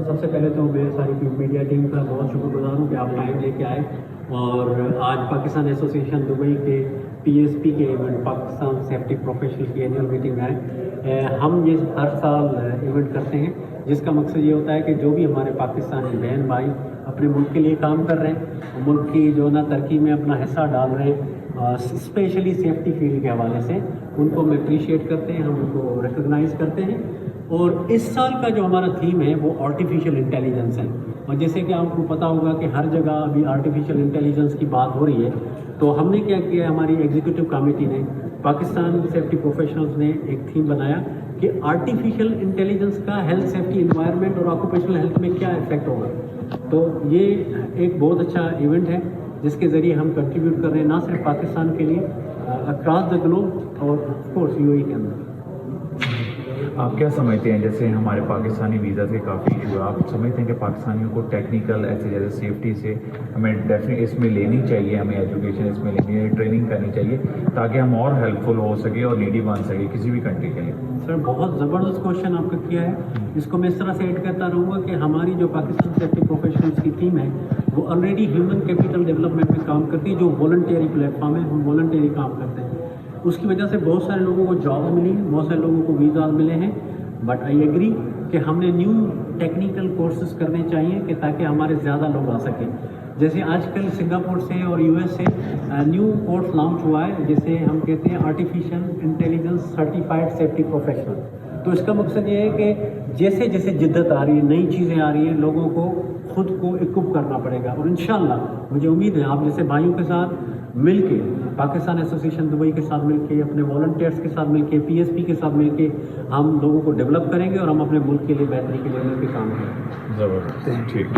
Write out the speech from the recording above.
سب سے پہلے تو میں ساری میڈیا ٹیم کا بہت شکر گزار ہوں کہ آپ ٹائم لے کے آئے اور آج پاکستان ایسوسیشن دبئی کے PSP کے ایونٹ پاکستان سیفٹی پروفیشنل کی اینول میٹنگ ہے. ہم یہ ہر سال ایونٹ کرتے ہیں جس کا مقصد یہ ہوتا ہے کہ جو بھی ہمارے پاکستانی بہن بھائی اپنے ملک کے لیے کام کر رہے ہیں, ملک کی جو نا ترقی میں اپنا حصہ ڈال رہے ہیں, اسپیشلی سیفٹی فیلڈ کے حوالے سے ان کو ہم اپریشیٹ کرتے ہیں, ہم ان کو ریکگنائز کرتے ہیں. اور اس سال کا جو ہمارا تھیم ہے وہ آرٹیفیشیل انٹیلیجنس ہے, اور جیسے کہ آپ کو پتہ ہوگا کہ ہر جگہ ابھی آرٹیفیشیل انٹیلیجنس کی بات ہو رہی ہے, تو ہم نے کیا کیا, ہماری ایگزیکٹو کمیٹی نے, پاکستان سیفٹی پروفیشنلز نے ایک تھیم بنایا کہ آرٹیفیشیل انٹیلیجنس کا ہیلتھ سیفٹی انوائرمنٹ اور آکوپیشنل ہیلتھ میں کیا افیکٹ ہوگا. تو یہ ایک بہت اچھا ایونٹ ہے جس کے ذریعے ہم کنٹریبیوٹ کر رہے ہیں نہ صرف پاکستان کے لیے, اکراس دا گلوب اور آف کورس UAE کے اندر. آپ کیا سمجھتے ہیں, جیسے ہمارے پاکستانی ویزا کے کافی ایشو ہے, آپ سمجھتے ہیں کہ پاکستانیوں کو ٹیکنیکل ایسے جیسے سیفٹی سے ہمیں ڈیفینیٹ اس میں لینی چاہیے, ہمیں ایجوکیشن اس میں لینی ہے, ٹریننگ کرنی چاہیے تاکہ ہم اور ہیلپ فل ہو سکے اور نیڈی بن سکے کسی بھی کنٹری کے لیے؟ سر بہت زبردست کوشچن آپ کا کیا ہے. اس کو میں اس طرح سے ایڈ کرتا رہوں گا کہ ہماری جو پاکستان سیفٹی پروفیشنلز کی ٹیم ہے وہ آلریڈی ہیومن کیپٹل ڈیولپمنٹ میں کام کرتی ہے, جو والنٹیری پلیٹ فارم ہے, ہم والنٹیری کام کرتے ہیں. اس کی وجہ سے بہت سارے لوگوں کو جاب ملی, بہت سارے لوگوں کو ویزاز ملے ہیں. بٹ آئی ایگری کہ ہم نے نیو ٹیکنیکل کورسز کرنے چاہیے کہ تاکہ ہمارے زیادہ لوگ آ سکیں. جیسے آج کل سنگاپور سے اور US سے نیو کورس لانچ ہوا ہے جسے ہم کہتے ہیں artificial intelligence certified safety professional. تو اس کا مقصد یہ ہے کہ جیسے جیسے جدت آ رہی ہے, نئی چیزیں آ رہی ہیں, لوگوں کو خود کو اکوپ کرنا پڑے گا. اور انشاءاللہ مجھے امید ہے آپ جیسے بھائیوں کے ساتھ مل کے, پاکستان ایسوسیشن دبئی کے ساتھ مل کے, اپنے والنٹیئرس کے ساتھ مل کے, PSP کے ساتھ مل کے ہم لوگوں کو ڈیولپ کریں گے اور ہم اپنے ملک کے لیے بہتری کے لیے مل کے کام کریں گے. زبردست, ٹھیک.